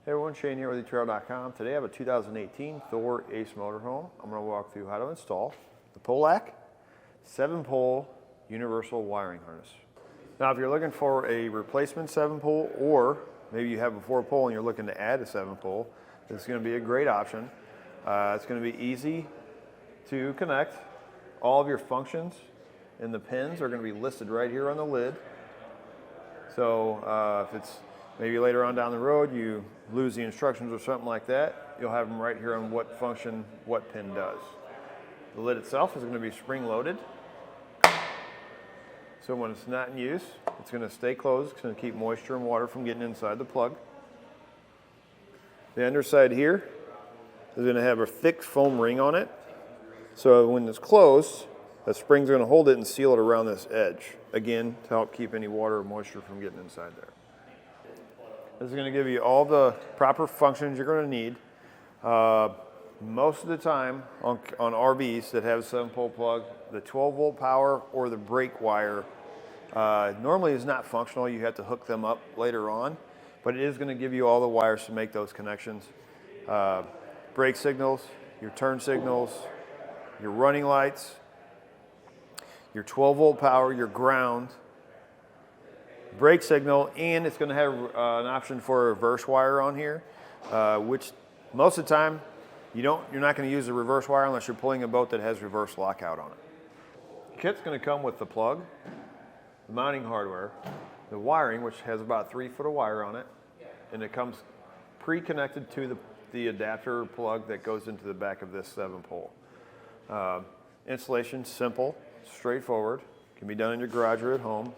Hey everyone, Shane here with eTrail.com. Today I have a 2018 Thor ACE Motorhome. I'm going to walk through how to install the Pollak 7-pole universal wiring harness. Now if you're looking for a replacement 7-pole, or maybe you have a 4-pole and you're looking to add a 7-pole, this is going to be a great option. It's going to be easy to connect. All of your functions and the pins are going to be listed right here on the lid. So if it's maybe later on down the road you lose the instructions or something like that, you'll have them right here on what function, what pin does. The lid itself is going to be spring loaded. So when it's not in use, it's going to stay closed. It's going to keep moisture and water from getting inside the plug. The underside here is going to have a thick foam ring on it. So when it's closed, the spring's going to hold it and seal it around this edge. Again, to help keep any water or moisture from getting inside there. This is going to give you all the proper functions you're going to need. Most of the time on RVs that have a 7-pole plug, the 12-volt power or the brake wire normally is not functional. You have to hook them up later on, but it is going to give you all the wires to make those connections. Brake signals, your turn signals, your running lights, your 12-volt power, your ground, brake signal, and it's going to have an option for a reverse wire on here, which most of the time you're not going to use the reverse wire unless you're pulling a boat that has reverse lockout on it. The kit's going to come with the plug, the mounting hardware, the wiring, which has about 3 foot of wire on it, and it comes pre-connected to the adapter plug that goes into the back of this 7-pole. Installation, simple, straightforward, can be done in your garage or at home.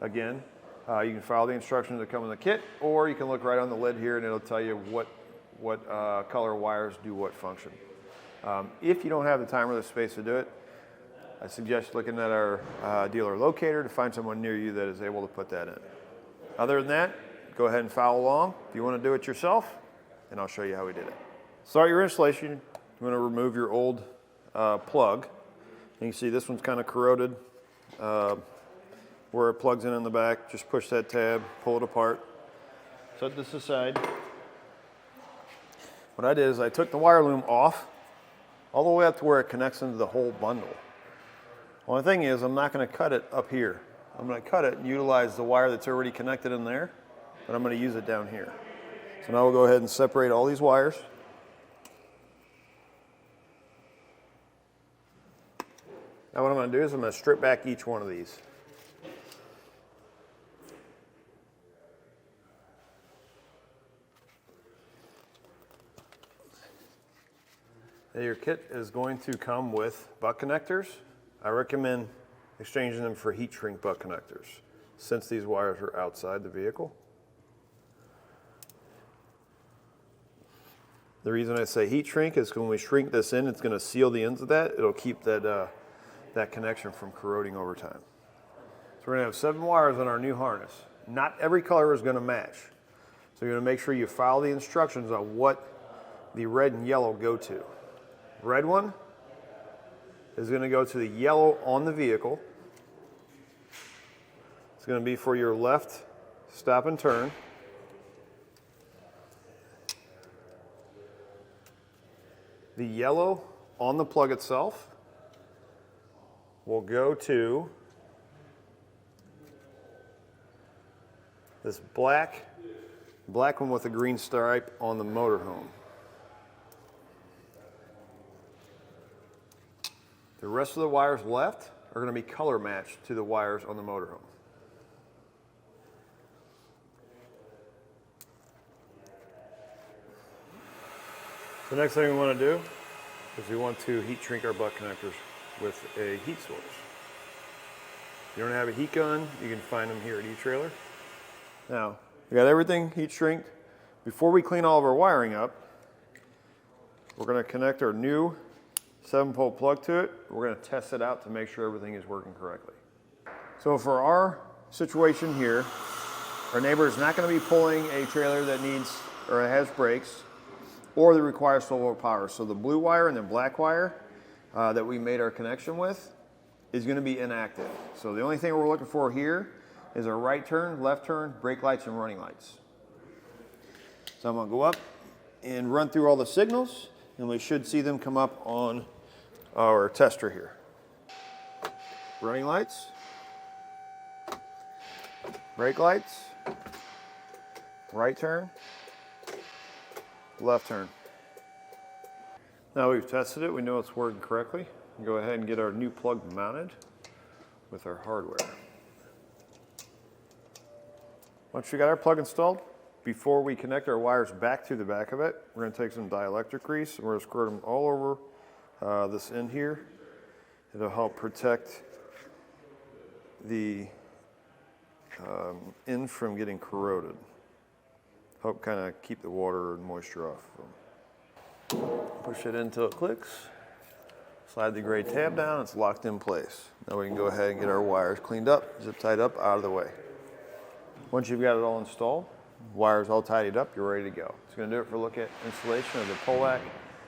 Again, you can follow the instructions that come in the kit, or you can look right on the lid here and it'll tell you what color wires do what function. If you don't have the time or the space to do it, I suggest looking at our dealer locator to find someone near you that is able to put that in. Other than that, go ahead and follow along. If you want to do it yourself, and I'll show you how we did it. Start your installation. You want to remove your old plug. And you can see this one's kind of corroded. Where it plugs in the back, just push that tab, pull it apart. Set this aside. What I did is I took the wire loom off all the way up to where it connects into the whole bundle. Only thing is I'm not going to cut it up here. I'm going to cut it and utilize the wire that's already connected in there, but I'm going to use it down here. So now we'll go ahead and separate all these wires. Now what I'm going to do is I'm going to strip back each one of these. Your kit is going to come with butt connectors. I recommend exchanging them for heat shrink butt connectors since these wires are outside the vehicle. The reason I say heat shrink is when we shrink this in, it's going to seal the ends of that. It'll keep that connection from corroding over time. So we're going to have 7 wires on our new harness. Not every color is going to match. So you're going to make sure you follow the instructions on what the red and yellow go to. Red one is going to go to the yellow on the vehicle. It's going to be for your left stop and turn. The yellow on the plug itself will go to this black one with a green stripe on the motorhome. The rest of the wires left are going to be color matched to the wires on the motorhome. The next thing we want to do is we want to heat shrink our butt connectors with a heat source. If you don't have a heat gun, you can find them here at eTrailer. Now, we got everything heat shrinked. Before we clean all of our wiring up, we're going to connect our new 7-pole plug to it. We're going to test it out to make sure everything is working correctly. So for our situation here, our neighbor is not going to be pulling a trailer that needs or has brakes or that requires 12-volt power. So the blue wire and the black wire that we made our connection with is going to be inactive. So the only thing we're looking for here is our right turn, left turn, brake lights, and running lights. So I'm gonna go up and run through all the signals, and we should see them come up on our tester here. Running lights, brake lights, right turn, left turn. Now we've tested it, we know it's working correctly. We'll go ahead and get our new plug mounted with our hardware. Once we got our plug installed, before we connect our wires back to the back of it, we're going to take some dielectric grease and we're going to squirt them all over this end here. It'll help protect the end from getting corroded. Help kind of keep the water and moisture off of them. Push it in until it clicks. Slide the gray tab down, it's locked in place. Now we can go ahead and get our wires cleaned up, zip tied up, out of the way. Once you've got it all installed, wires all tidied up, you're ready to go. It's going to do it for a look at installation of the Pollak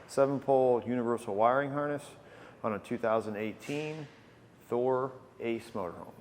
7-pole universal wiring harness on a 2018 Thor ACE Motorhome.